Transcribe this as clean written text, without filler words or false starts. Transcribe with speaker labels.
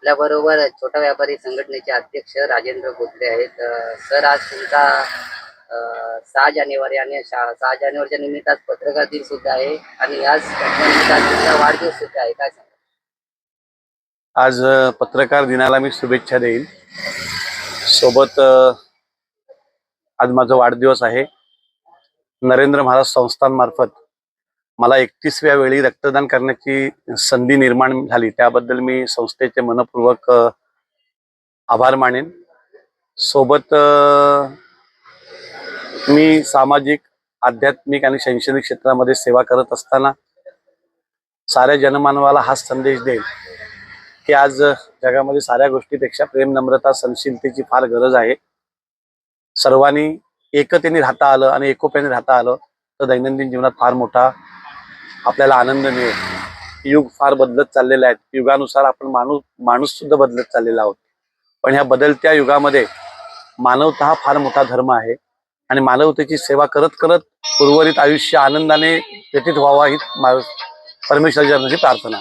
Speaker 1: आपल्या बरोबर छोटा व्यापारी संघटनेचे अध्यक्ष राजेंद्र बोत्रे आहेत. सर, आज तुमचा 6 जानेवारी आणि 6 जानेवारीच्या निमित्तानं पत्रकार दिन सुद्धा आहे आणि आज निमित्तानं तुमचा वाढदिवस सुद्धा आहे. काय सांगा?
Speaker 2: आज पत्रकार दिनाला मी शुभेच्छा देईन. सोबत आज माझा वाढदिवस आहे. नरेंद्र महाराज संस्थांमार्फत मला 31व्या वेळी रक्तदान करण्याची संधी निर्माण झाली, त्याबद्दल मी संस्थेचे मनपूर्वक आभार मानेन. सोबत मी सामाजिक, आध्यात्मिक आणि शैक्षणिक क्षेत्रामध्ये सेवा करत असताना साऱ्या जनमानवाला हाच संदेश देईल की आज जगामध्ये साऱ्या गोष्टीपेक्षा प्रेम, नम्रता, सहनशीलतेची फार गरज आहे. सर्वांनी एकतेने राहता आलं आणि एकोप्याने राहता आलं तर दैनंदिन जीवनात फार मोठा आपल्याला आनंद मिळेल. युग फार बदलत चाललेलं आहे. युगानुसार आपण माणूस सुद्धा बदलत चाललेला आहोत. पण ह्या बदलत्या युगामध्ये मानवता हा फार मोठा धर्म आहे आणि मानवतेची सेवा करत करत उर्वरित आयुष्य आनंदाने व्यतीत व्हावा ही परमेश्वराची प्रार्थना.